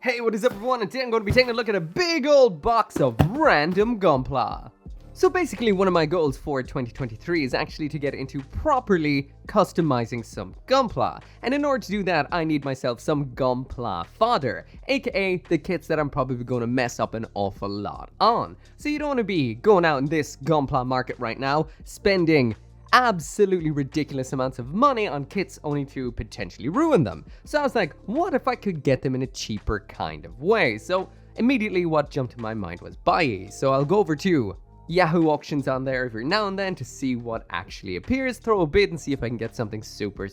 Hey, what is up everyone, and today I'm going to be taking a look at a big old box of random Gunpla. So basically one of my goals for 2023 is actually to get into properly customizing some Gunpla. And in order to do that, I need myself some Gunpla fodder, aka the kits that I'm probably going to mess up an awful lot on. So you don't want to be going out in this Gunpla market right now, spending absolutely ridiculous amounts of money on kits only to potentially ruin them. So I was like, what if I could get them in a cheaper kind of way? So immediately what jumped to my mind was BUYEE. So I'll go over to Yahoo auctions on there every now and then to see what actually appears, throw a bid and see if I can get something super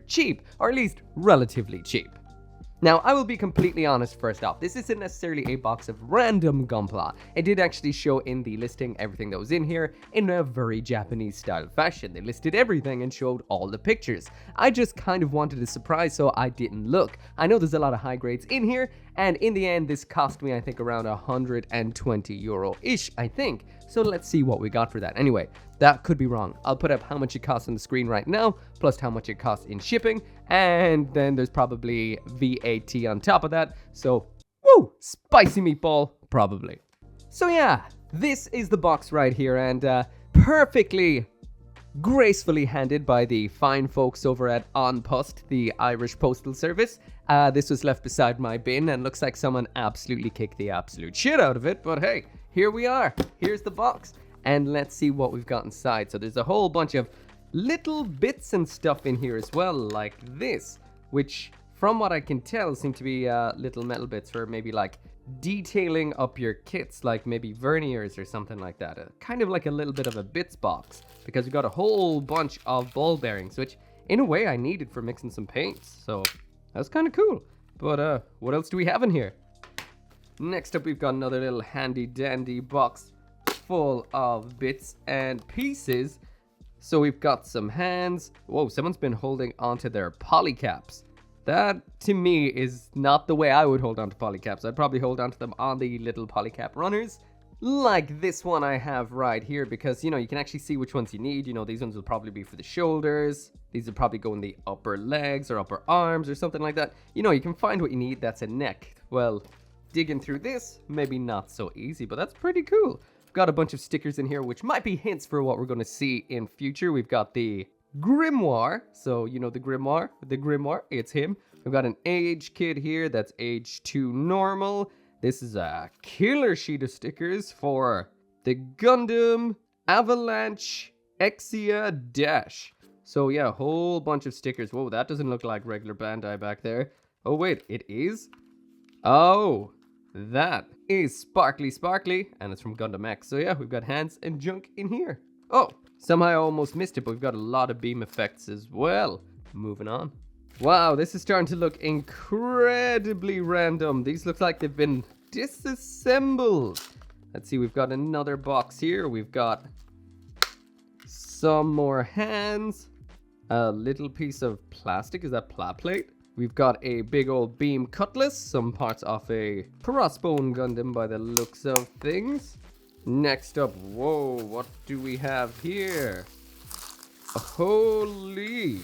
cheap, or at least relatively cheap. Now, I will be completely honest first off, this isn't necessarily a box of random Gunpla. It did actually show in the listing everything that was in here in a very Japanese style fashion. They listed everything and showed all the pictures. I just kind of wanted a surprise, so I didn't look. I know there's a lot of high grades in here, and in the end, this cost me, I think, around 120 euro-ish, I think. So let's see what we got for that. Anyway, that could be wrong. I'll put up how much it costs on the screen right now, plus how much it costs in shipping, and then there's probably VAT on top of that. So, woo, spicy meatball, probably. So yeah, this is the box right here, and perfectly gracefully handed by the fine folks over at An Post, the Irish Postal Service. This was left beside my bin and looks like someone absolutely kicked the absolute shit out of it, but hey, here we are. Here's the box, and let's see what we've got inside. So there's a whole bunch of little bits and stuff in here as well, like this, which from what I can tell seem to be little metal bits for maybe like detailing up your kits, like maybe verniers or something like that. Kind of like a little bit of a bits box, because we got a whole bunch of ball bearings, which in a way I needed for mixing some paints, so that's kind of cool. But what else do we have in here? Next up, we've got another little handy dandy box full of bits and pieces. So we've got some hands. Whoa, someone's been holding onto their polycaps. That, to me, is not the way I would hold on to polycaps. I'd probably hold onto them on the little polycap runners, like this one I have right here, because, you know, you can actually see which ones you need. You know, these ones will probably be for the shoulders. These will probably go in the upper legs or upper arms or something like that. You know, you can find what you need. That's a neck. Well, digging through this, maybe not so easy, but that's pretty cool. We've got a bunch of stickers in here, which might be hints for what we're going to see in future. We've got the Grimoire. So, you know, the Grimoire, it's him. We've got an age kit here that's age 2 normal. This is a killer sheet of stickers for the Gundam Avalanche Exia Dash. So yeah, a whole bunch of stickers. Whoa, that doesn't look like regular Bandai back there. Oh wait, it is? Oh, that is sparkly, and it's from Gundam X. So yeah, we've got hands and junk in here. Oh, somehow I almost missed it, but we've got a lot of beam effects as well. Moving on. Wow, this is starting to look incredibly random. These look like they've been disassembled. Let's see, we've got another box here. We've got some more hands. A little piece of plastic. Is that plat plate? We've got a big old beam cutlass. Some parts off a crossbone Gundam by the looks of things. Next up, whoa, what do we have here? Holy...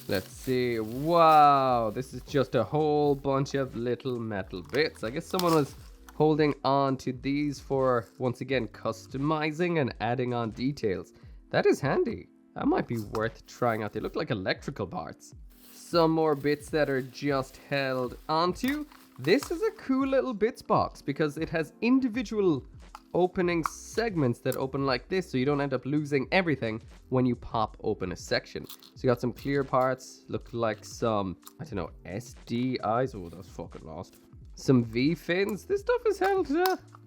Let's see. Wow, this is just a whole bunch of little metal bits. I guess someone was holding on to these for, once again, customizing and adding on details. That is handy. That might be worth trying out. They look like electrical parts. Some more bits that are just held onto. This is a cool little bits box because it has individual opening segments that open like this, so you don't end up losing everything when you pop open a section. So you got some clear parts, look like some, I don't know, SDIs. Oh, that's fucking lost. Some V fins. This stuff is held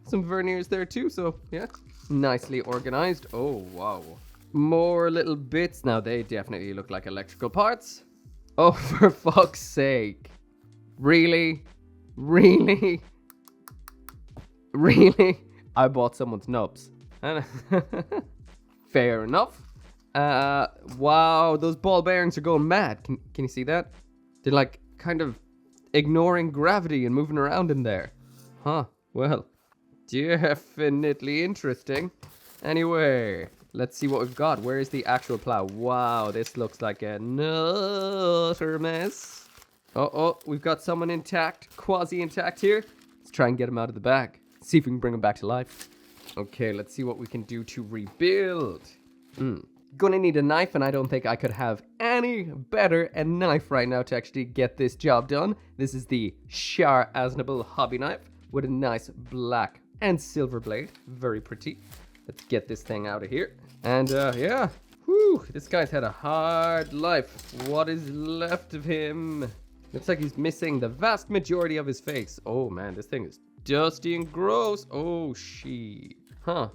some verniers there too, so yeah, nicely organized. Oh wow, more little bits. Now they definitely look like electrical parts. Oh, for fuck's sake, really I bought someone's nubs. Fair enough. Wow, those ball bearings are going mad. Can you see that? They're like kind of ignoring gravity and moving around in there. Huh, well, definitely interesting. Anyway, let's see what we've got. Where is the actual plow? Wow, this looks like another mess. Oh, we've got someone intact, quasi-intact here. Let's try and get him out of the bag. See if we can bring him back to life. Okay, let's see what we can do to rebuild. Gonna need a knife, and I don't think I could have any better a knife right now to actually get this job done. This is the Char Aznable hobby knife with a nice black and silver blade. Very pretty. Let's get this thing out of here. And yeah, whew, this guy's had a hard life. What is left of him? Looks like he's missing the vast majority of his face. Oh man, this thing is dusty and gross. Oh, she. Huh.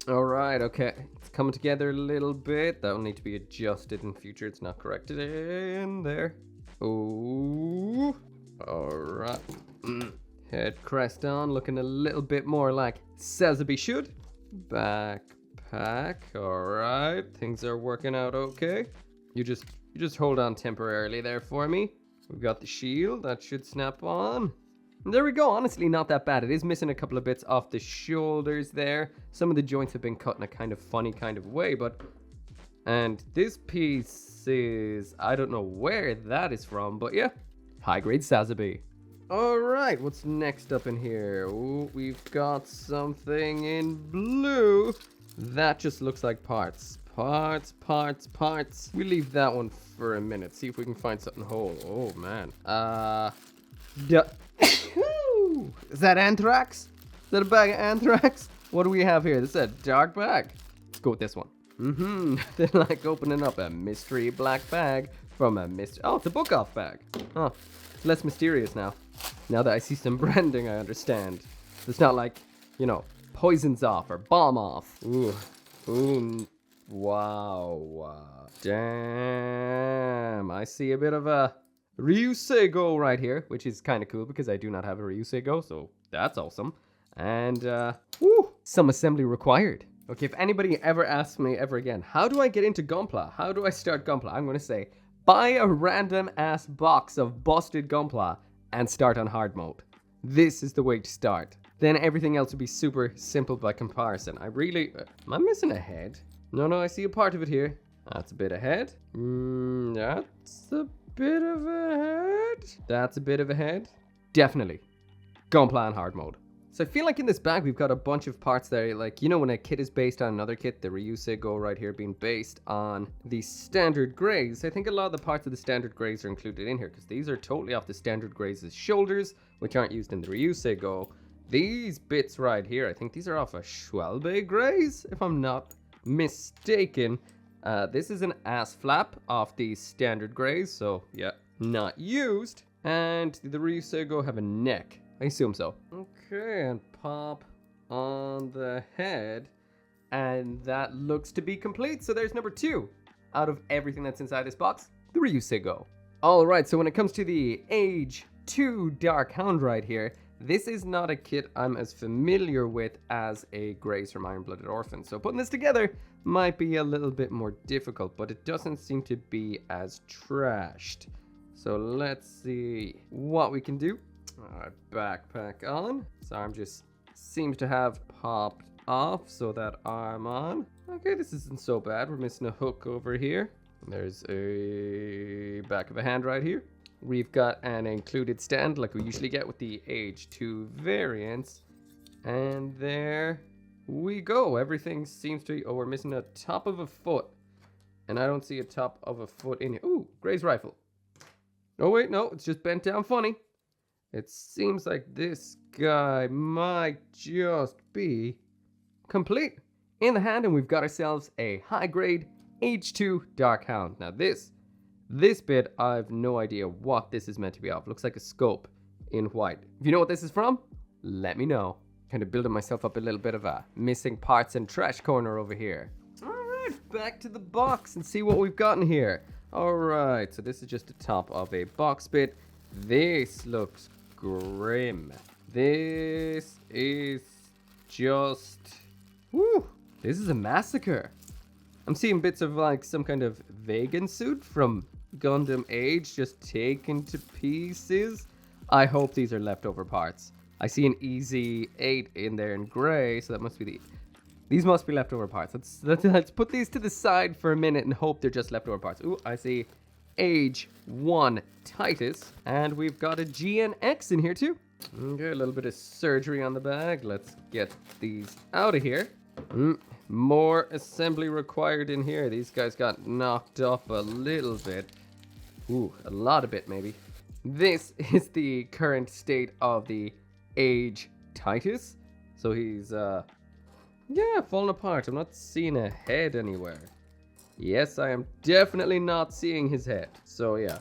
All right, okay. It's coming together a little bit. That will need to be adjusted in future. It's not corrected in there. Oh. All right. Head crest on, looking a little bit more like Sazabi should. Backpack. All right. Things are working out okay. You just hold on temporarily there for me. We've got the shield. That should snap on. There we go. Honestly, not that bad. It is missing a couple of bits off the shoulders there. Some of the joints have been cut in a kind of funny kind of way, but... And this piece is... I don't know where that is from, but yeah. High-grade Sazabi. Alright, what's next up in here? Ooh, we've got something in blue. That just looks like parts. Parts. We leave that one for a minute. See if we can find something whole. Oh, man. Is that anthrax? Is that a bag of anthrax? What do we have here? This is a dark bag. Let's go with this one. They're like opening up a mystery black bag from a mystery. Oh, it's a book off bag. Huh. It's less mysterious now. Now that I see some branding, I understand. It's not like, you know, poisons off or bomb off. Ooh. Wow. Damn. I see a bit of a Ryuseigo right here, which is kind of cool because I do not have a Ryuseigo, so that's awesome. And, some assembly required. Okay, if anybody ever asks me ever again, how do I get into Gunpla? How do I start Gunpla? I'm going to say, buy a random ass box of busted Gunpla and start on hard mode. This is the way to start. Then everything else will be super simple by comparison. I really... am I missing a head? No, I see a part of it here. That's a bit of head. That's a bit of a head. That's a bit of a head. Definitely. Gunpla on hard mode. So I feel like in this bag we've got a bunch of parts there, like, you know, when a kit is based on another kit, the Ryuseigo right here being based on the standard grays. I think a lot of the parts of the standard grays are included in here, because these are totally off the standard grays' shoulders, which aren't used in the Ryuseigo. These bits right here, I think these are off of Schwalbe grays, if I'm not mistaken. This is an ass flap off the standard grays, so yeah, not used. And the Ryuseigo have a neck. I assume so. Okay, and pop on the head. And that looks to be complete. So there's number 2 out of everything that's inside this box. The Ryuseigo. Alright, so when it comes to the Age 2 Dark Hound right here, this is not a kit I'm as familiar with as a Grays from Iron-Blooded Orphan. So putting this together might be a little bit more difficult, but it doesn't seem to be as trashed. So let's see what we can do. Alright, backpack on. This arm just seems to have popped off, so that arm on. Okay, this isn't so bad. We're missing a hook over here. There's a back of a hand right here. We've got an included stand like we usually get with the Age 2 variants. And there we go. Everything seems to be... Oh, we're missing a top of a foot. And I don't see a top of a foot in here. Ooh, Gray's rifle. Oh, wait, no. It's just bent down funny. It seems like this guy might just be complete. In the hand, and we've got ourselves a high-grade H2 Dark Hound. Now this bit, I've no idea what this is meant to be of. Looks like a scope in white. If you know what this is from, let me know. Kind of building myself up a little bit of a missing parts and trash corner over here. Alright, back to the box and see what we've gotten here. Alright, so this is just the top of a box bit. This looks grim. This is just... Woo! This is a massacre. I'm seeing bits of like some kind of vegan suit from Gundam Age just taken to pieces. I hope these are leftover parts. I see an Easy 8 in there in gray, so that must be these must be leftover parts. Let's put these to the side for a minute and hope they're just leftover parts. Ooh, I see Age 1 Titus. And we've got a GNX in here too. Okay, a little bit of surgery on the bag. Let's get these out of here. More assembly required in here. These guys got knocked up a little bit. Ooh, a lot of it maybe. This is the current state of the Age Titus. So he's, yeah, falling apart. I'm not seeing a head anywhere. Yes, I am definitely not seeing his head. So yeah,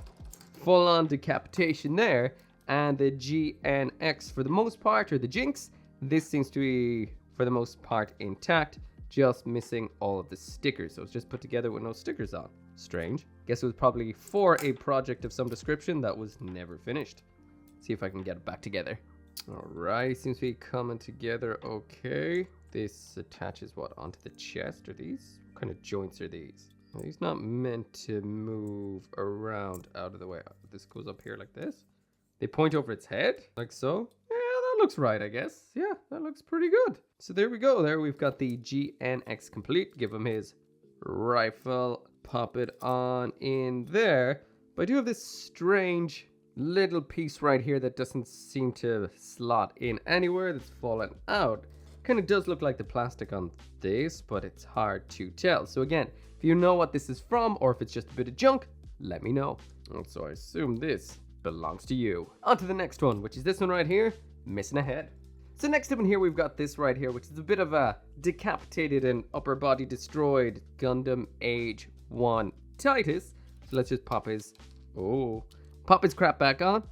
full on decapitation there. And the GNX for the most part, or the Jinx, this seems to be for the most part intact, just missing all of the stickers. So it's just put together with no stickers on. Strange. Guess it was probably for a project of some description that was never finished. See if I can get it back together. Alright, seems to be coming together okay. This attaches what onto the chest? Are these? What kind of joints are these? Well, he's not meant to move around out of the way. This goes up here like this. They point over its head, like so. Yeah, that looks right, I guess. Yeah, that looks pretty good. So there we go. There we've got the GNX complete. Give him his rifle. Pop it on in there. But I do have this strange little piece right here that doesn't seem to slot in anywhere. That's fallen out. Kind of does look like the plastic on this, but it's hard to tell. So again, if you know what this is from, or if it's just a bit of junk, let me know. So I assume this belongs to you. On to the next one, which is this one right here, missing a head. So next up in here, we've got this right here, which is a bit of a decapitated and upper body destroyed Gundam Age 1 Titus. So let's just pop his crap back on.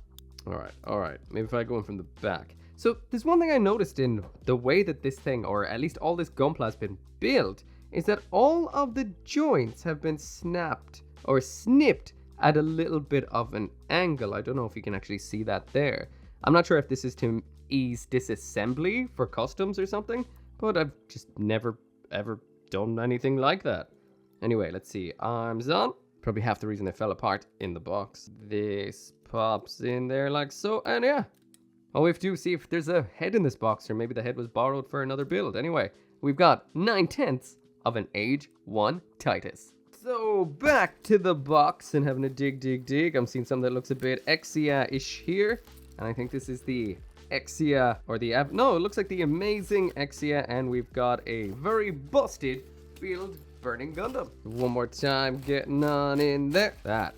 All right. Maybe if I go in from the back. So there's one thing I noticed in the way that this thing, or at least all this Gunpla has been built, is that all of the joints have been snapped or snipped at a little bit of an angle. I don't know if you can actually see that there. I'm not sure if this is to ease disassembly for customs or something, but I've just never ever done anything like that. Anyway, let's see. Arms on. Probably half the reason they fell apart in the box. This pops in there like so, and yeah. All we have to do is see if there's a head in this box, or maybe the head was borrowed for another build. Anyway, we've got 9/10 of an Age 1 Titus. So back to the box and having a dig. I'm seeing something that looks a bit Exia-ish here. And I think this is the Exia, or the, no, it looks like the Amazing Exia. And we've got a very busted build burning Gundam. One more time, getting on in there. That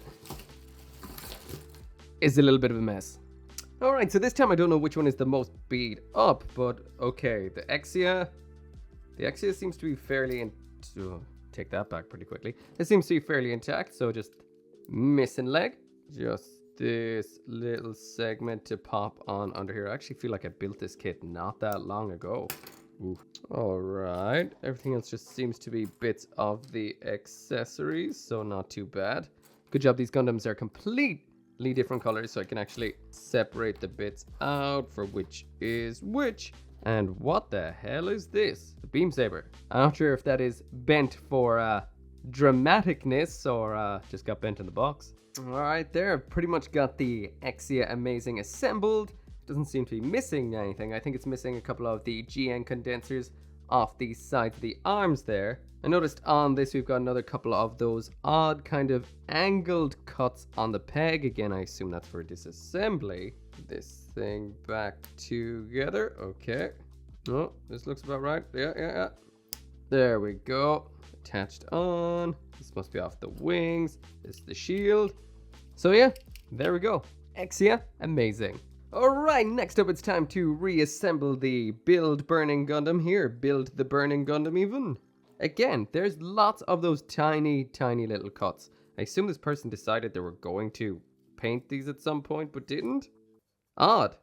is a little bit of a mess. Alright, so this time I don't know which one is the most beat up, but okay, the Exia seems to be fairly take that back pretty quickly. It seems to be fairly intact, so just missing leg. Just this little segment to pop on under here. I actually feel like I built this kit not that long ago. Alright, everything else just seems to be bits of the accessories, so not too bad. Good job, these Gundams are completely different colors, so I can actually separate the bits out for which is which. And what the hell is this? The beam saber. I'm not sure if that is bent for dramaticness or just got bent in the box. Alright, there, I've pretty much got the Exia Amazing assembled. Doesn't seem to be missing anything. I think it's missing a couple of the GN condensers off the sides of the arms there. I noticed on this we've got another couple of those odd kind of angled cuts on the peg. Again, I assume that's for disassembly. This thing back together. Okay. Oh, this looks about right. Yeah. There we go. Attached on. This must be off the wings. This is the shield. So yeah, there we go. Exia, amazing. Alright, next up it's time to reassemble the Build Burning Gundam here. Build the Burning Gundam even. Again, there's lots of those tiny little cuts. I assume this person decided they were going to paint these at some point, but didn't? Odd.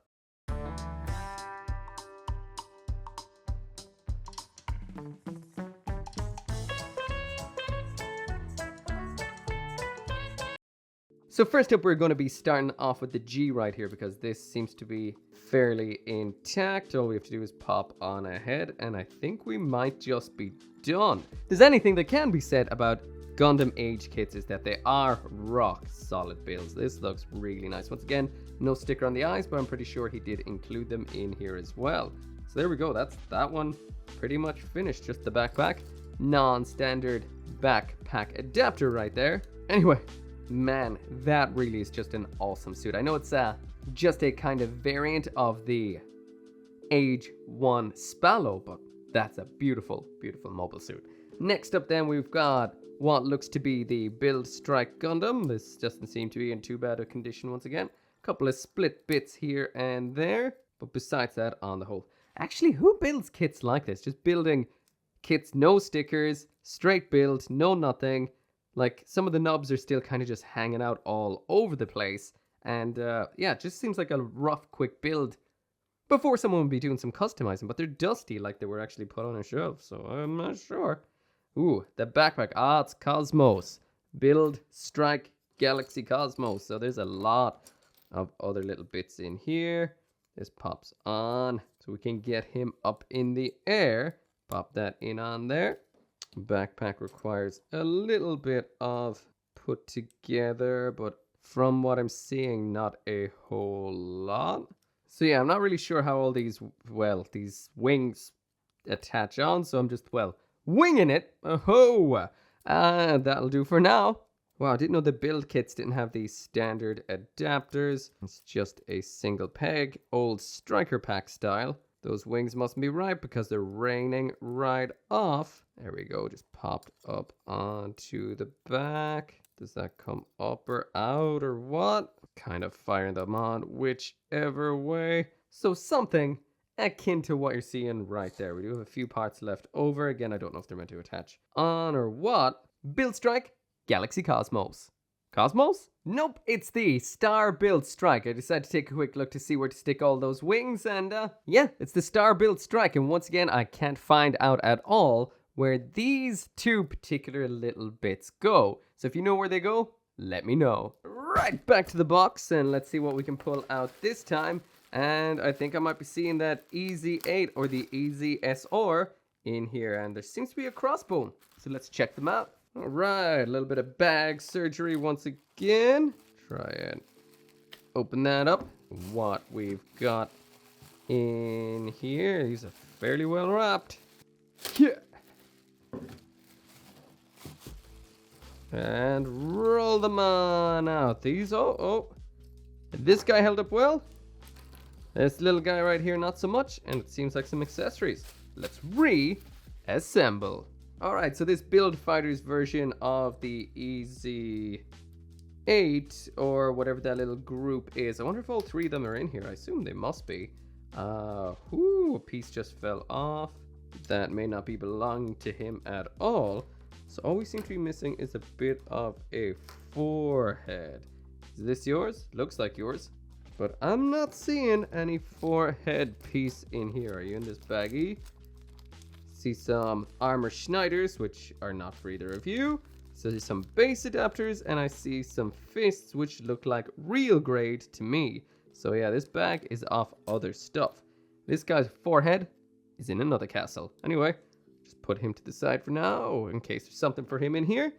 So first up, we're going to be starting off with the G right here, because this seems to be fairly intact. All we have to do is pop on ahead, and I think we might just be done. If there's anything that can be said about Gundam Age kits is that they are rock solid builds. This looks really nice. Once again, no sticker on the eyes, but I'm pretty sure he did include them in here as well. So there we go. That's that one pretty much finished. Just the backpack. Non-standard backpack adapter right there. Anyway, Man, that really is just an awesome suit. I know it's just a kind of variant of the Age 1 Spallo, but that's a beautiful, beautiful mobile suit. Next up then, we've got what looks to be the Build Strike Gundam. This doesn't seem to be in too bad a condition once again. A couple of split bits here and there, but besides that, on the whole. Actually, who builds kits like this? Just building kits, no stickers, straight build, no nothing. Like, some of the knobs are still kind of just hanging out all over the place. And yeah, it just seems like a rough, quick build before someone would be doing some customizing. But they're dusty, like they were actually put on a shelf, so I'm not sure. Ooh, the backpack. Ah, it's Cosmos. Build, Strike, Galaxy Cosmos. So there's a lot of other little bits in here. This pops on, so we can get him up in the air. Pop that in on there. Backpack requires a little bit of put together, but from what I'm seeing, not a whole lot. So yeah, I'm not really sure how all these wings attach on, so I'm just, winging it. Oh, that'll do for now. Wow, I didn't know the build kits didn't have these standard adapters. It's just a single peg, old striker pack style. Those wings mustn't be right because they're raining right off. There we go, just popped up onto the back. Does that come up or out or what? Kind of firing them on whichever way. So something akin to what you're seeing right there. We do have a few parts left over. Again, I don't know if they're meant to attach on or what. Build Strike, Galaxy Cosmos. Cosmos? Nope, it's the Star Build Strike. I decided to take a quick look to see where to stick all those wings, and yeah, it's the Star Build Strike. And once again, I can't find out at all where these two particular little bits go. So if you know where they go, let me know. Right, back to the box, and let's see what we can pull out this time. And I think I might be seeing that EZ8 or the EZ-SR in here, and there seems to be a crossbone. So let's check them out. All right, a little bit of bag surgery once again. Try and open that up. What we've got in here, these are fairly well wrapped. Yeah. And roll them on out. These, this guy held up well. This little guy right here, not so much. And it seems like some accessories. Let's reassemble. Alright, so this Build Fighters version of the EZ8, or whatever that little group is. I wonder if all three of them are in here. I assume they must be. A piece just fell off. That may not be belonging to him at all. So all we seem to be missing is a bit of a forehead. Is this yours? Looks like yours. But I'm not seeing any forehead piece in here. Are you in this baggie? See some armor Schneiders, which are not for either of you. So there's some base adapters, and I see some fists, which look like real grade to me. So yeah, this bag is off other stuff. This guy's forehead is in another castle. Anyway, just put him to the side for now, in case there's something for him in here.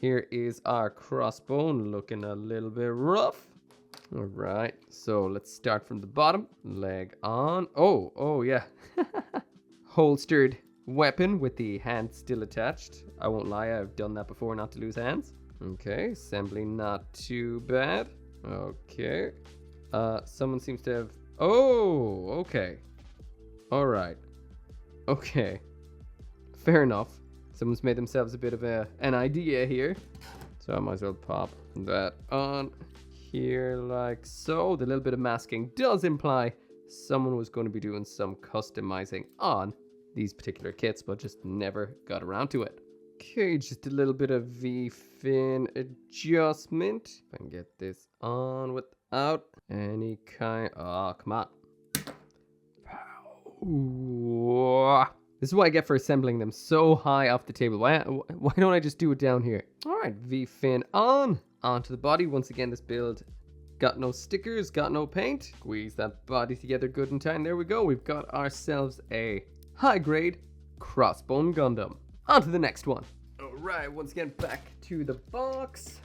Here is our crossbone, looking a little bit rough. All right, so let's start from the bottom. Leg on. Oh yeah. Holstered weapon with the hand still attached. I won't lie, I've done that before, not to lose hands. Okay, assembly not too bad. Okay. Someone seems to have... Oh, okay. All right. Okay. Fair enough. Someone's made themselves a bit of an idea here. So I might as well pop that on here like so. The little bit of masking does imply someone was going to be doing some customizing on these particular kits, but just never got around to it. Okay, just a little bit of V-fin adjustment. If I can get this on without any kind... Oh, come on. Ooh. This is what I get for assembling them so high off the table. Why don't I just do it down here? All right, V-fin on. Onto the body. Once again, this build got no stickers, got no paint. Squeeze that body together good and tight. There we go. We've got ourselves a high-grade crossbone Gundam. On to the next one. All right, once again, back to the box.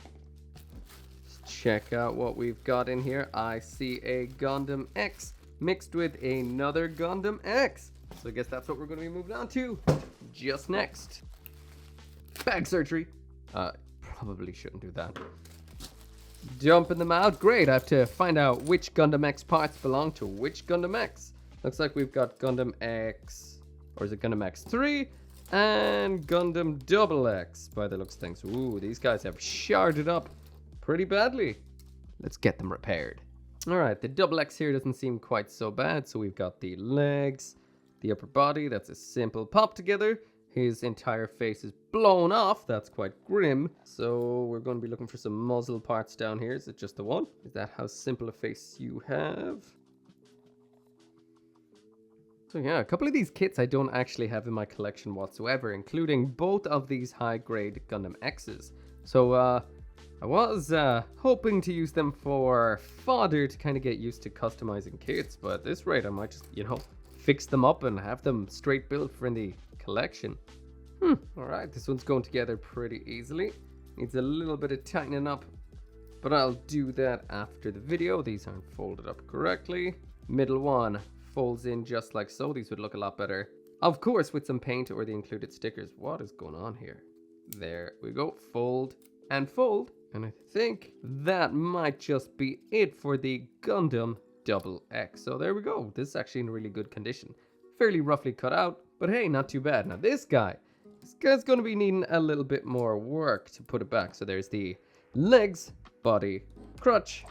Let's check out what we've got in here. I see a Gundam X mixed with another Gundam X. So I guess that's what we're going to be moving on to just next. Bag surgery. Probably shouldn't do that. Dumping them out. Great. I have to find out which Gundam X parts belong to which Gundam X. Looks like we've got Gundam X, or is it Gundam X3? And Gundam Double X by the looks of things. Ooh, these guys have sharded up pretty badly. Let's get them repaired. Alright, the Double X here doesn't seem quite so bad. So we've got the legs, the upper body. That's a simple pop together. His entire face is blown off. That's quite grim. So we're going to be looking for some muzzle parts down here. Is it just the one? Is that how simple a face you have? So yeah, a couple of these kits I don't actually have in my collection whatsoever, including both of these high-grade Gundam X's. So I was hoping to use them for fodder to kind of get used to customizing kits, but at this rate I might just, fix them up and have them straight built for in the collection. Alright, this one's going together pretty easily. Needs a little bit of tightening up, but I'll do that after the video. These aren't folded up correctly. Middle one folds in just like so. These would look a lot better, of course, with some paint or the included stickers. What is going on here? There we go. Fold and fold. And I think that might just be it for the Gundam Double X. So there we go. This is actually in really good condition. Fairly roughly cut out, but hey, not too bad. Now this guy's going to be needing a little bit more work to put it back. So there's the legs, body, crotch,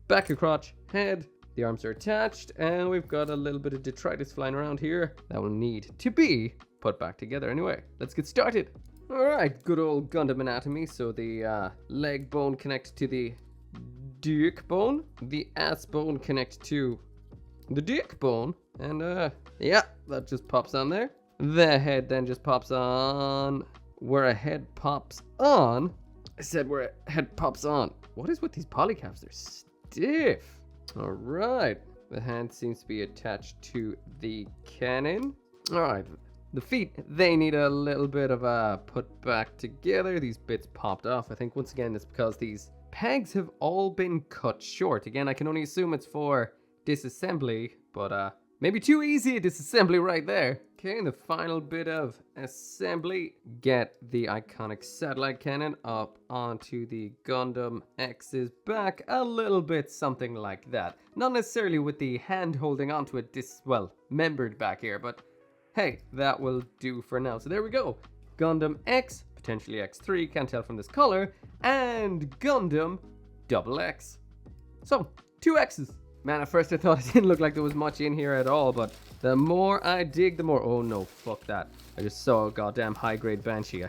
back of crotch, head. The arms are attached, and we've got a little bit of detritus flying around here that will need to be put back together. Anyway, let's get started. Alright, good old Gundam anatomy. So the leg bone connects to the dick bone. The ass bone connects to the dick bone. And yeah, that just pops on there. The head then just pops on where a head pops on. I said where a head pops on. What is with these polycaps? They're stiff. Alright, the hand seems to be attached to the cannon. Alright, the feet, they need a little bit of a put back together. These bits popped off. I think once again it's because these pegs have all been cut short. Again, I can only assume it's for disassembly, but maybe too easy a disassembly right there. Okay, the final bit of assembly. Get the iconic satellite cannon up onto the Gundam X's back. A little bit something like that. Not necessarily with the hand holding onto it membered back here, but hey, that will do for now. So there we go. Gundam X, potentially X3, can't tell from this color, and Gundam Double X. So, 2 X's. Man, at first I thought it didn't look like there was much in here at all, but the more I dig, the more... Oh no, fuck that. I just saw a goddamn high-grade Banshee.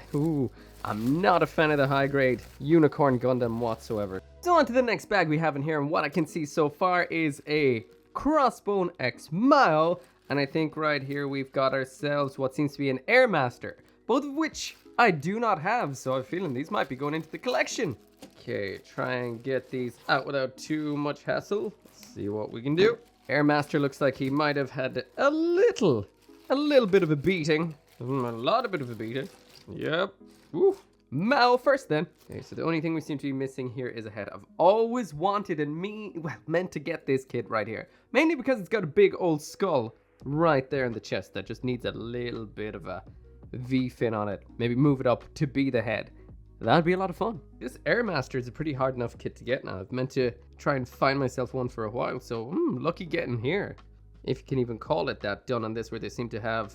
I'm not a fan of the high-grade Unicorn Gundam whatsoever. So on to the next bag we have in here, and what I can see so far is a Crossbone X Mile, and I think right here we've got ourselves what seems to be an Airmaster, both of which I do not have, so I'm feeling these might be going into the collection. Okay, try and get these out without too much hassle. Let's see what we can do. Airmaster looks like he might have had a little bit of a beating. A lot of bit of a beating. Yep. Woo. Mao first then. Okay, so the only thing we seem to be missing here is a head. I've always wanted and meant to get this kit right here. Mainly because it's got a big old skull right there in the chest that just needs a little bit of a V-fin on it. Maybe move it up to be the head. That'd be a lot of fun. This Airmaster is a pretty hard enough kit to get now. I've meant to try and find myself one for a while, so lucky getting here. If you can even call it that, done on this, where they seem to have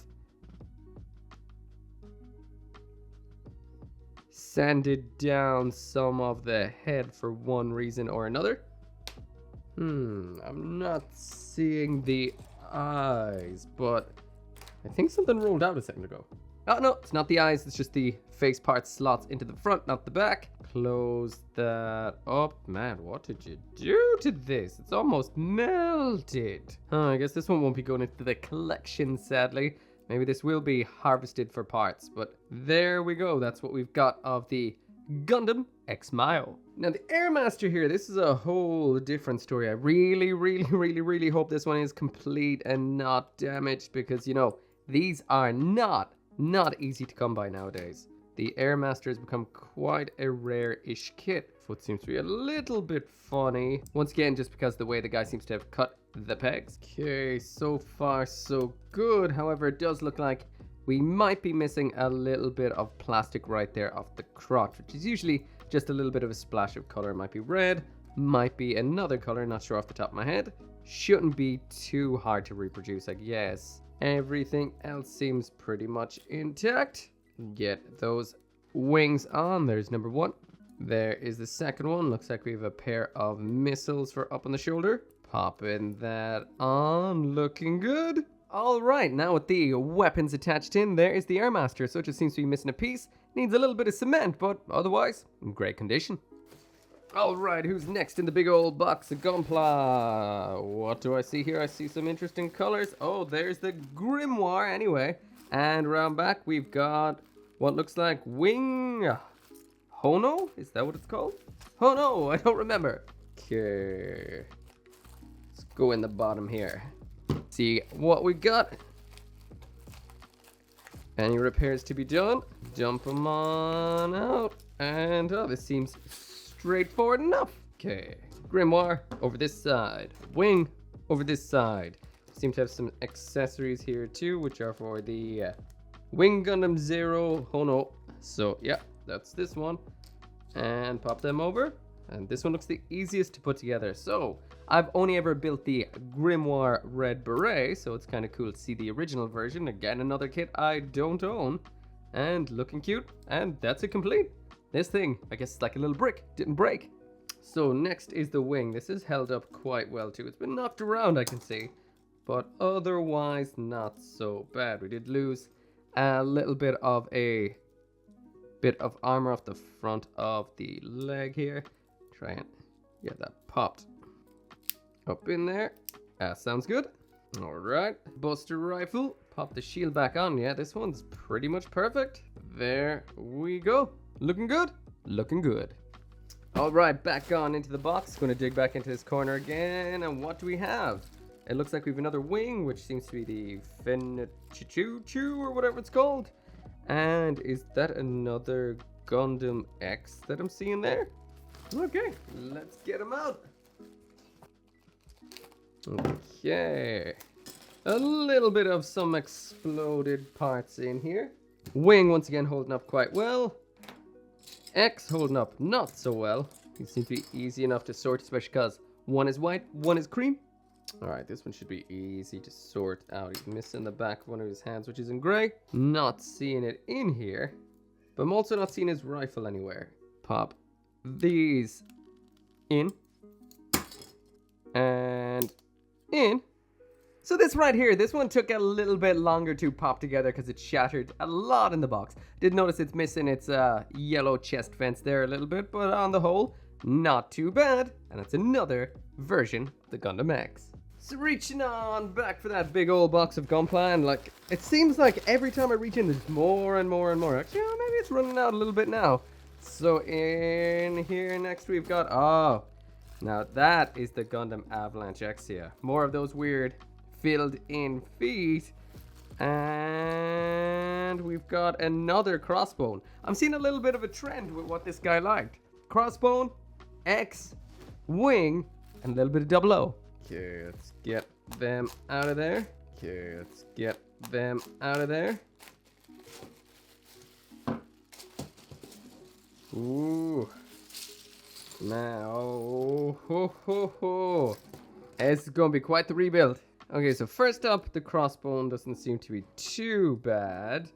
sanded down some of the head for one reason or another. I'm not seeing the eyes, but I think something rolled out a second ago. Oh no, it's not the eyes, it's just the face part slots into the front, not the back. Close that up. Man, what did you do to this? It's almost melted. I guess this one won't be going into the collection, sadly. Maybe this will be harvested for parts, but there we go. That's what we've got of the Gundam X Mile. Now the Airmaster here, this is a whole different story. I really hope this one is complete and not damaged, because these are not easy to come by nowadays. The Airmaster has become quite a rare-ish kit. Foot seems to be a little bit funny. Once again, just because the way the guy seems to have cut the pegs. Okay, so far so good. However, it does look like we might be missing a little bit of plastic right there off the crotch, which is usually Just a little bit of a splash of color. Might be red, might be another color, not sure off the top of my head. Shouldn't be too hard to reproduce, I guess. Everything else seems pretty much intact. Get those wings on. There's number 1. There is the second one. Looks like we have a pair of missiles for up on the shoulder. Popping that on. Looking good. Alright, now with the weapons attached in, there is the Airmaster. So it just seems to be missing a piece. Needs a little bit of cement, but otherwise, in great condition. Alright, who's next in the big old box of Gunpla? What do I see here? I see some interesting colors. Oh, there's the Grimoire anyway. And around back, we've got what looks like Wing Hono? Is that what it's called? Oh no, I don't remember. Okay. Let's go in the bottom here. See what we got. Any repairs to be done? Dump them on out. And oh, this seems straightforward enough. Okay. Grimoire over this side. Wing over this side. Seem to have some accessories here too, which are for the Wing Gundam Zero Hono. So yeah, that's this one. And pop them over. And this one looks the easiest to put together. So I've only ever built the Grimoire Red Beret, so it's kind of cool to see the original version. Again, another kit I don't own. And looking cute. And that's it complete. This thing, I guess it's like a little brick. Didn't break. So next is the wing. This is held up quite well too. It's been knocked around, I can see. But otherwise not so bad. We did lose a little bit of armor off the front of the leg here. Try and get that popped up in there. Sounds good. Alright, Buster Rifle. Pop the shield back on. Yeah, this one's pretty much perfect. There we go. Looking good? Looking good. Alright, back on into the box. Gonna dig back into this corner again. And what do we have? It looks like we have another wing, which seems to be the Fenchoo or whatever it's called. And is that another Gundam X that I'm seeing there? Okay, let's get him out. Okay. A little bit of some exploded parts in here. Wing once again holding up quite well. X holding up not so well. These seem to be easy enough to sort, especially because one is white, one is cream. Alright, this one should be easy to sort out. He's missing the back of one of his hands, which is in grey. Not seeing it in here. But I'm also not seeing his rifle anywhere. Pop these in. And in. So this right here, this one took a little bit longer to pop together because it shattered a lot in the box. Did notice it's missing its yellow chest vents there a little bit, but on the whole, not too bad. And it's another version of the Gundam X. So reaching on back for that big old box of Gunpla, and like, it seems like every time I reach in, there's more and more and more. Actually, maybe it's running out a little bit now. So in here next we've got, oh, now that is the Gundam Avalanche X here. More of those weird filled in feet. And we've got another crossbone. I'm seeing a little bit of a trend with what this guy liked. Crossbone, X, wing, and a little bit of double O. Okay, let's get them out of there. Okay, let's get them out of there. Ooh. Now, ho ho ho. It's gonna be quite the rebuild. Okay, so first up, the crossbone doesn't seem to be too bad.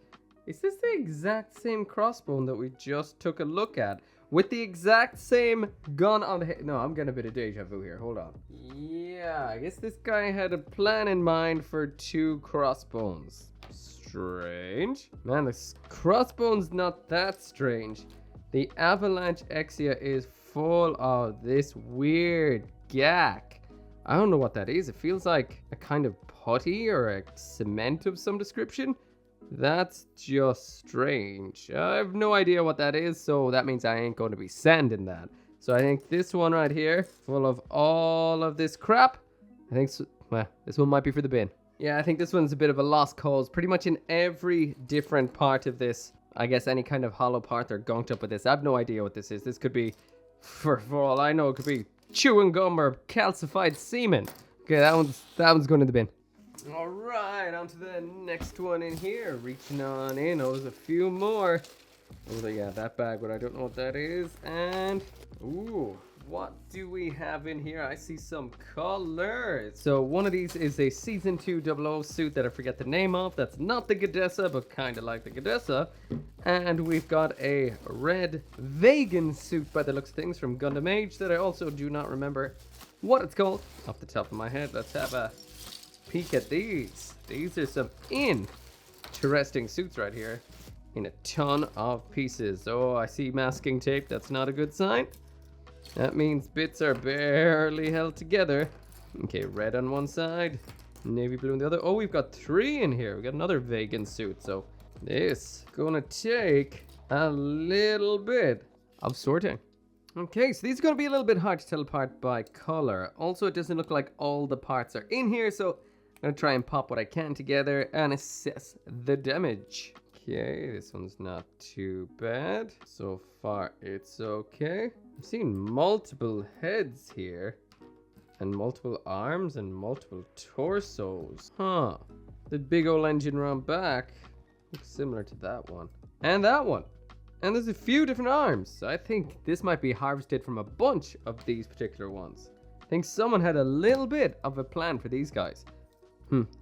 Is this the exact same crossbone that we just took a look at? With the exact same gun on the head? No, I'm getting a bit of deja vu here. Hold on. Yeah, I guess this guy had a plan in mind for 2 crossbones. Strange. Man, this crossbone's not that strange. The Avalanche Exia is full of this weird gack. I don't know what that is. It feels like a kind of putty or a cement of some description. That's just strange. I have no idea what that is, so that means I ain't going to be sanding that. So I think this one right here, full of all of this crap, I think, well, this one might be for the bin. Yeah, I think this one's a bit of a lost cause. Pretty much in every different part of this, I guess any kind of hollow part they're gunked up with this. I have no idea what this is. This could be, for all I know, it could be chewing gum or calcified semen. Okay, that one's going in the bin. Alright, on to the next one in here. Reaching on in. Oh, there's a few more. Oh, yeah, that bag, but I don't know what that is. And, ooh, what do we have in here? I see some colors. So one of these is a Season 2 00 suit that I forget the name of. That's not the Gadessa, but kind of like the Gadessa. And we've got a red vegan suit by the looks of things from Gundam Age that I also do not remember what it's called off the top of my head. Let's have a peek at these. These are some interesting suits right here in a ton of pieces. Oh, I see masking tape. That's not a good sign. That means bits are barely held together. Okay, red on one side, navy blue on the other. Oh, we've got 3 in here. We got another vegan suit. So this gonna take a little bit of sorting. Okay, so these are gonna be a little bit hard to tell apart by color. Also, it doesn't look like all the parts are in here, so I'm gonna try and pop what I can together and assess the damage. Okay, this one's not too bad. So far, it's okay. I've seen multiple heads here, and multiple arms, and multiple torsos. Huh. The big old engine round back looks similar to that one. And that one. And there's a few different arms. So I think this might be harvested from a bunch of these particular ones. I think someone had a little bit of a plan for these guys.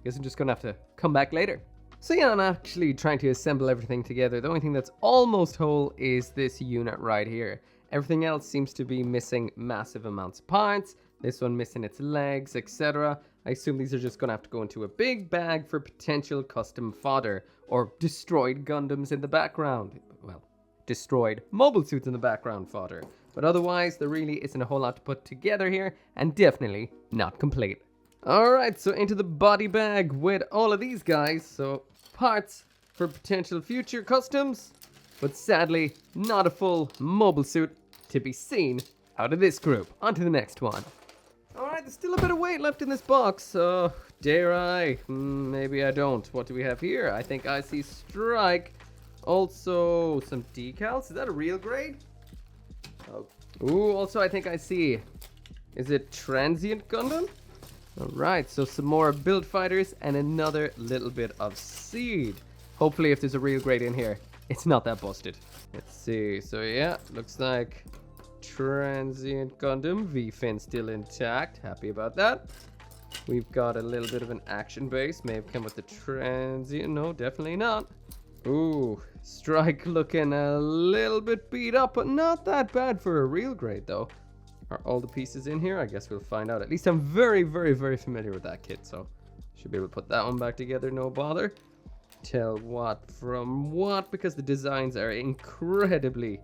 Guess I'm just gonna have to come back later. So yeah, I'm actually trying to assemble everything together. The only thing that's almost whole is this unit right here. Everything else seems to be missing massive amounts of parts. This one missing its legs, etc. I assume these are just gonna have to go into a big bag for potential custom fodder, or destroyed Gundams in the background. Well, destroyed mobile suits in the background fodder. But otherwise, there really isn't a whole lot to put together here, and definitely not complete. Alright, so into the body bag with all of these guys. So parts for potential future customs, but sadly not a full mobile suit to be seen out of this group. On to the next one. Alright, there's still a bit of weight left in this box, so dare I? Maybe I don't. What do we have here? I think I see Strike. Also some decals. Is that a real grade? Oh. Ooh, also I think I see, is it Transient Gundam? Alright, so some more build fighters and another little bit of seed. Hopefully if there's a real grade in here, it's not that busted. Let's see, so yeah, looks like Transient Gundam, V-fin still intact, happy about that. We've got a little bit of an action base, may have come with the Transient, no, definitely not. Ooh, Strike looking a little bit beat up, but not that bad for a real grade though. Are all the pieces in here? I guess we'll find out. At least I'm very, very, very familiar with that kit, so should be able to put that one back together, no bother. Tell what from what, because the designs are incredibly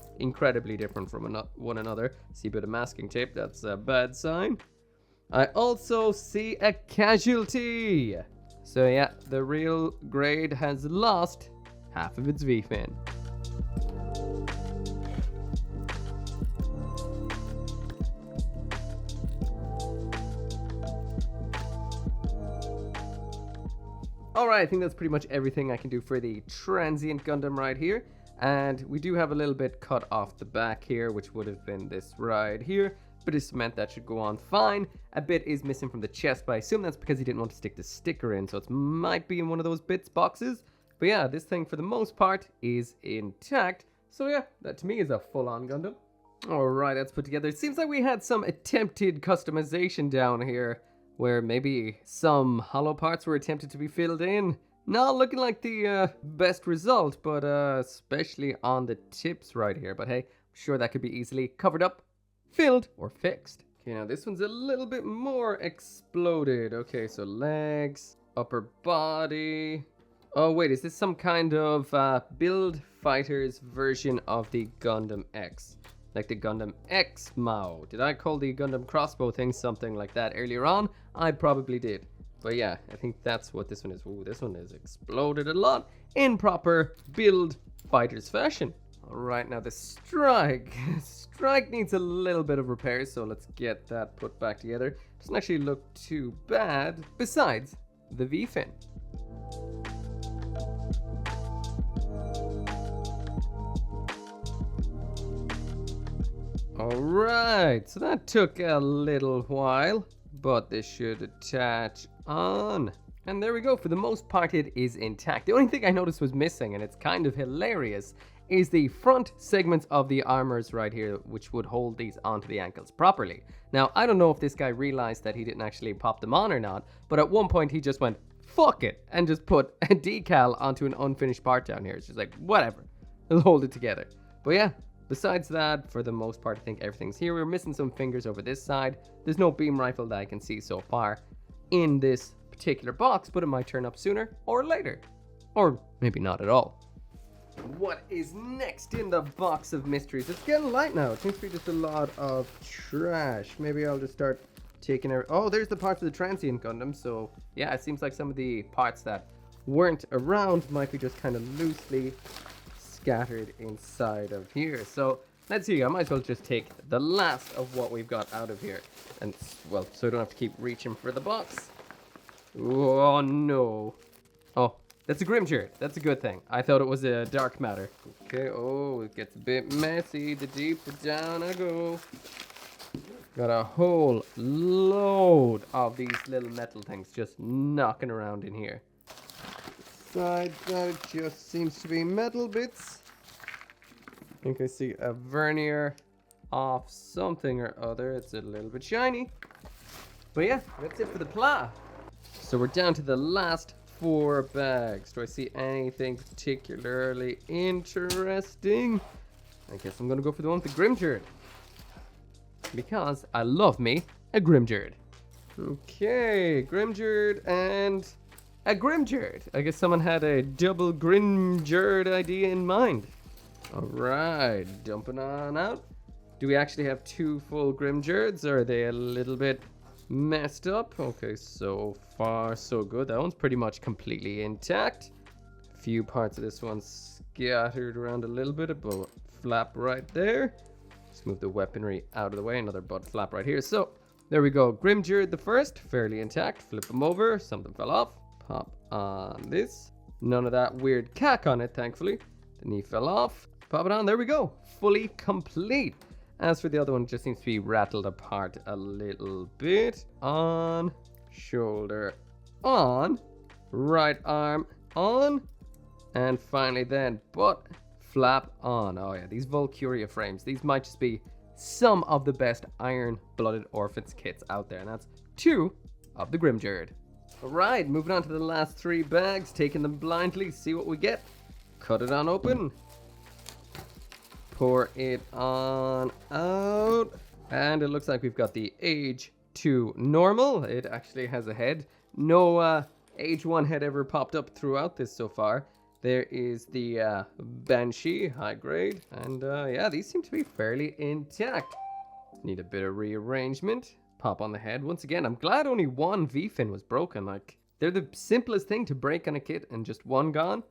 different from one another. See a bit of masking tape, that's a bad sign. I also see a casualty. So yeah, the real grade has lost half of its V-fin. Alright, I think that's pretty much everything I can do for the Transient Gundam right here. And we do have a little bit cut off the back here, which would have been this right here. But it's meant that should go on fine. A bit is missing from the chest, but I assume that's because he didn't want to stick the sticker in. So it might be in one of those bits boxes. But yeah, this thing for the most part is intact. So yeah, that to me is a full-on Gundam. Alright, that's put together. It seems like we had some attempted customization down here, where maybe some hollow parts were attempted to be filled in. Not looking like the best result, but especially on the tips right here. But hey, I'm sure that could be easily covered up, filled, or fixed. Okay, now this one's a little bit more exploded. Okay, so legs, upper body. Oh wait, is this some kind of build fighters version of the Gundam X? Like the Gundam X Mao. Did I call the Gundam crossbow thing something like that earlier on? I probably did. But yeah, I think that's what this one is. Ooh, this one is exploded a lot in proper build fighters fashion. Alright, now the Strike. Strike needs a little bit of repair, so let's get that put back together. Doesn't actually look too bad, besides the V-fin. Alright, so that took a little while, but this should attach on. And there we go, for the most part it is intact. The only thing I noticed was missing, and it's kind of hilarious, is the front segments of the armors right here, which would hold these onto the ankles properly. Now, I don't know if this guy realized that he didn't actually pop them on or not, but at one point he just went, fuck it, and just put a decal onto an unfinished part down here. It's just like, whatever, we'll hold it together. But yeah, besides that, for the most part, I think everything's here. We're missing some fingers over this side. There's no beam rifle that I can see so far in this particular box, but it might turn up sooner or later. Or maybe not at all. What is next in the box of mysteries? It's getting light now. It seems to be just a lot of trash. Maybe I'll just start taking it. Oh, there's the parts of the transient Gundam. So yeah, it seems like some of the parts that weren't around might be just kind of loosely scattered inside of here. So let's see. I might as well just take the last of what we've got out of here. And well, so I don't have to keep reaching for the box. Oh no. Oh. That's a Grimjerd. That's a good thing. I thought it was a dark matter. Okay, oh, it gets a bit messy the deeper down I go. Got a whole load of these little metal things just knocking around in here. Besides that, it just seems to be metal bits. I think I see a vernier off something or other. It's a little bit shiny. But yeah, that's it for the pla. So we're down to the last 4 bags. Do I see anything particularly interesting? I guess I'm gonna go for the one with the Grimjerd, because I love me a Grimjerd. Okay, Grimjerd and a Grimjerd. I guess someone had a double Grimjerd idea in mind. Alright, dumping on out. Do we actually have 2 full Grimjerds, or are they a little bit messed up? Okay, so far so good. That one's pretty much completely intact. A few parts of this one scattered around a little bit. A butt flap right there. Just move the weaponry out of the way. Another butt flap right here. So there we go. Grimjerd the first, fairly intact. Flip them over. Something fell off. Pop on this. None of that weird cack on it, thankfully. The knee fell off. Pop it on. There we go. Fully complete. As for the other one, it just seems to be rattled apart a little bit. On, shoulder, on, right arm, on, and finally then butt flap on. Oh yeah, these Valkyria frames, these might just be some of the best iron-blooded orphans kits out there, and that's 2 of the Grimjerd. Alright, moving on to the last 3 bags, taking them blindly, see what we get. Cut it on open. Pour it on out. And it looks like we've got the age 2 normal. It actually has a head. No age 1 head ever popped up throughout this so far. There is the Banshee, high grade. And yeah, these seem to be fairly intact. Need a bit of rearrangement. Pop on the head. Once again, I'm glad only 1 V-fin was broken. Like, they're the simplest thing to break on a kit, and just 1 gone.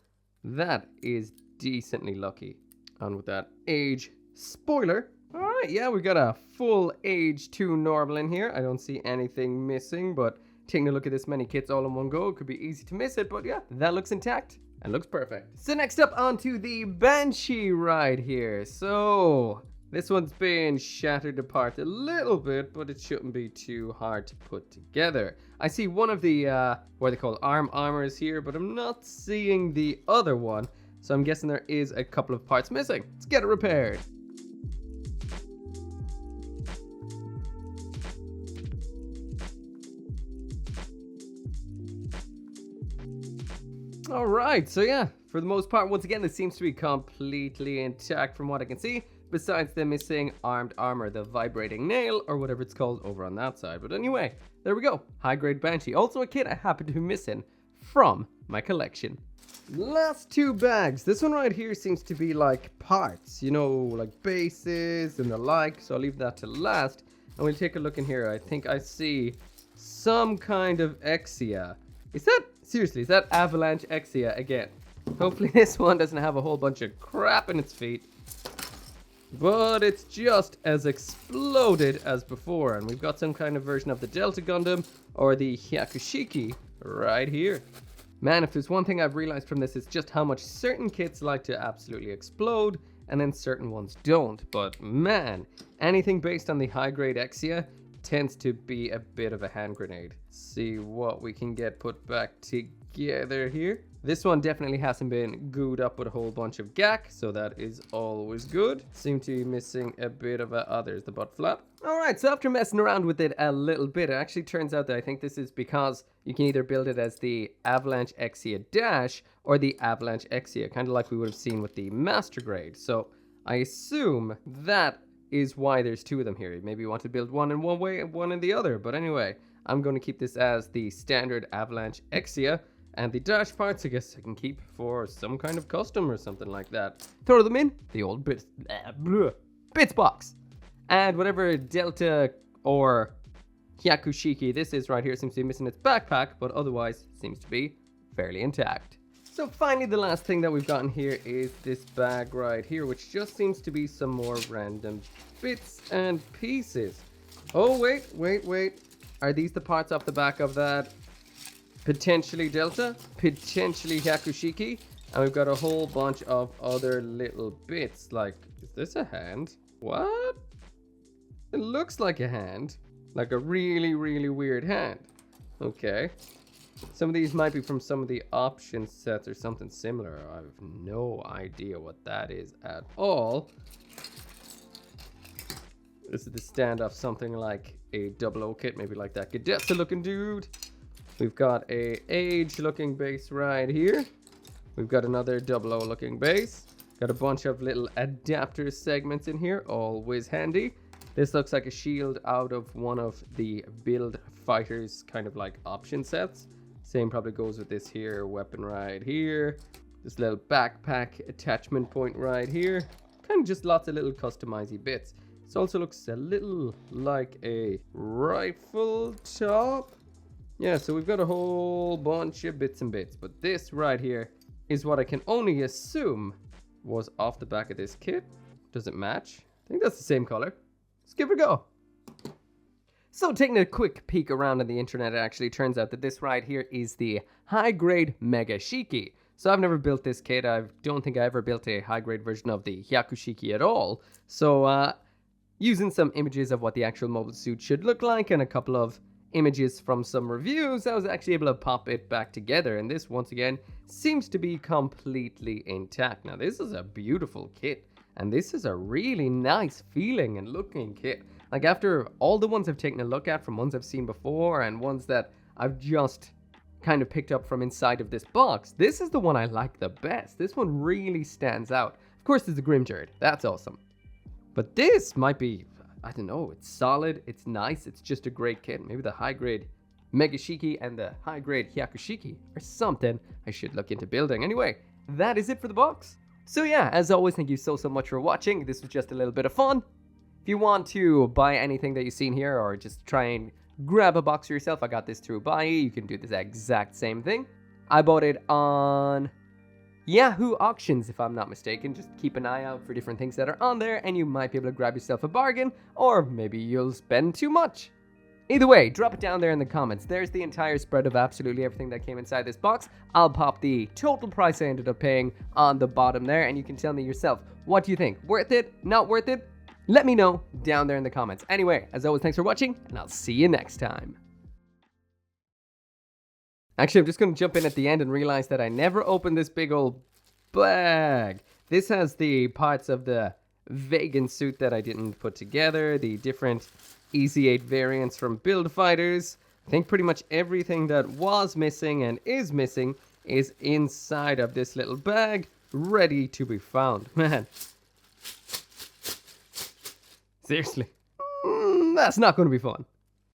That is decently lucky. On with that age spoiler. Alright, yeah, we got a full age 2 normal in here. I don't see anything missing, but taking a look at this many kits all in one go, it could be easy to miss it, but yeah, that looks intact and looks perfect. So next up, onto the Banshee right here. So this one's been shattered apart a little bit, but it shouldn't be too hard to put together. I see one of the what are they called, arm armors here, but I'm not seeing the other one. So I'm guessing there is a couple of parts missing. Let's get it repaired. Alright, so yeah, for the most part, once again, this seems to be completely intact from what I can see, besides the missing armed armor, the vibrating nail, or whatever it's called over on that side. But anyway, there we go. High-grade Banshee. Also a kit I happen to be missing from my collection. Last 2 bags. This one right here seems to be like parts, you know, like bases and the like, so I'll leave that to last. And we'll take a look in here. I think I see some kind of Exia. Is that, seriously, is that Avalanche Exia again? Hopefully this one doesn't have a whole bunch of crap in its feet. But it's just as exploded as before. And we've got some kind of version of the Delta Gundam or the Hyakushiki right here. Man, if there's one thing I've realized from this, it's just how much certain kits like to absolutely explode and then certain ones don't. But man, anything based on the high-grade Exia tends to be a bit of a hand grenade. See what we can get put back together. together here. This one definitely hasn't been gooed up with a whole bunch of gack, so that is always good. Seem to be missing a bit of there's the butt flap. Alright, so after messing around with it a little bit, it actually turns out that I think this is because you can either build it as the Avalanche Exia Dash or the Avalanche Exia, kind of like we would have seen with the Master Grade. So I assume that is why there's two of them here. Maybe you want to build one in one way and one in the other. But anyway, I'm going to keep this as the standard Avalanche Exia. And the dash parts, I guess I can keep for some kind of custom or something like that. Throw them in the old bits box. And whatever Delta or Hyakushiki this is right here seems to be missing its backpack, but otherwise seems to be fairly intact. So finally, the last thing that we've gotten here is this bag right here, which just seems to be some more random bits and pieces. Oh, wait. Are these the parts off the back of that? Potentially Delta, potentially Hyakushiki, and we've got a whole bunch of other little bits. Like, is this a hand? What? It looks like a hand. Like a really, really weird hand. Okay. Some of these might be from some of the option sets or something similar. I have no idea what that is at all. This is the standoff, something like a 00 kit, maybe like that Gadetsu looking dude. We've got a Age looking base right here. We've got another 00 looking base. Got a bunch of little adapter segments in here, always handy. This looks like a shield out of one of the Build Fighters kind of like option sets. Same probably goes with this here, weapon right here. This little backpack attachment point right here. Kind of just lots of little customizey bits. This also looks a little like a rifle top. Yeah, so we've got a whole bunch of bits and bits, but this right here is what I can only assume was off the back of this kit. Does it match? I think that's the same color. Let's give it a go. So taking a quick peek around on the internet, it actually turns out that this right here is the high-grade Mega Shiki. So I've never built this kit. I don't think I ever built a high-grade version of the Hyakushiki at all. So using some images of what the actual mobile suit should look like and a couple of images from some reviews, I was actually able to pop it back together, and this once again seems to be completely intact. Now this is a beautiful kit, and this is a really nice feeling and looking kit. Like after all the ones I've taken a look at from ones I've seen before and ones that I've just kind of picked up from inside of this box, this is the one I like the best. This one really stands out. Of course there's the Grimjerd, that's awesome. But this might be, I don't know, it's solid, it's nice, it's just a great kit. Maybe the high-grade Megashiki and the high-grade Hyakushiki or something I should look into building. Anyway, that is it for the box. So yeah, as always, thank you so much for watching. This was just a little bit of fun. If you want to buy anything that you've seen here or just try and grab a box for yourself, I got this through BUYEE. You can do this exact same thing. I bought it on Yahoo Auctions, if I'm not mistaken. Just keep an eye out for different things that are on there, and you might be able to grab yourself a bargain, or maybe you'll spend too much. Either way, drop it down there in the comments. There's the entire spread of absolutely everything that came inside this box. I'll pop the total price I ended up paying on the bottom there, and you can tell me yourself, what do you think? Worth it? Not worth it? Let me know down there in the comments. Anyway, as always, thanks for watching, and I'll see you next time. Actually, I'm just going to jump in at the end and realize that I never opened this big old bag. This has the parts of the vegan suit that I didn't put together, the different EZ8 variants from Build Fighters. I think pretty much everything that was missing and is missing is inside of this little bag, ready to be found. Man. Seriously. That's not going to be fun.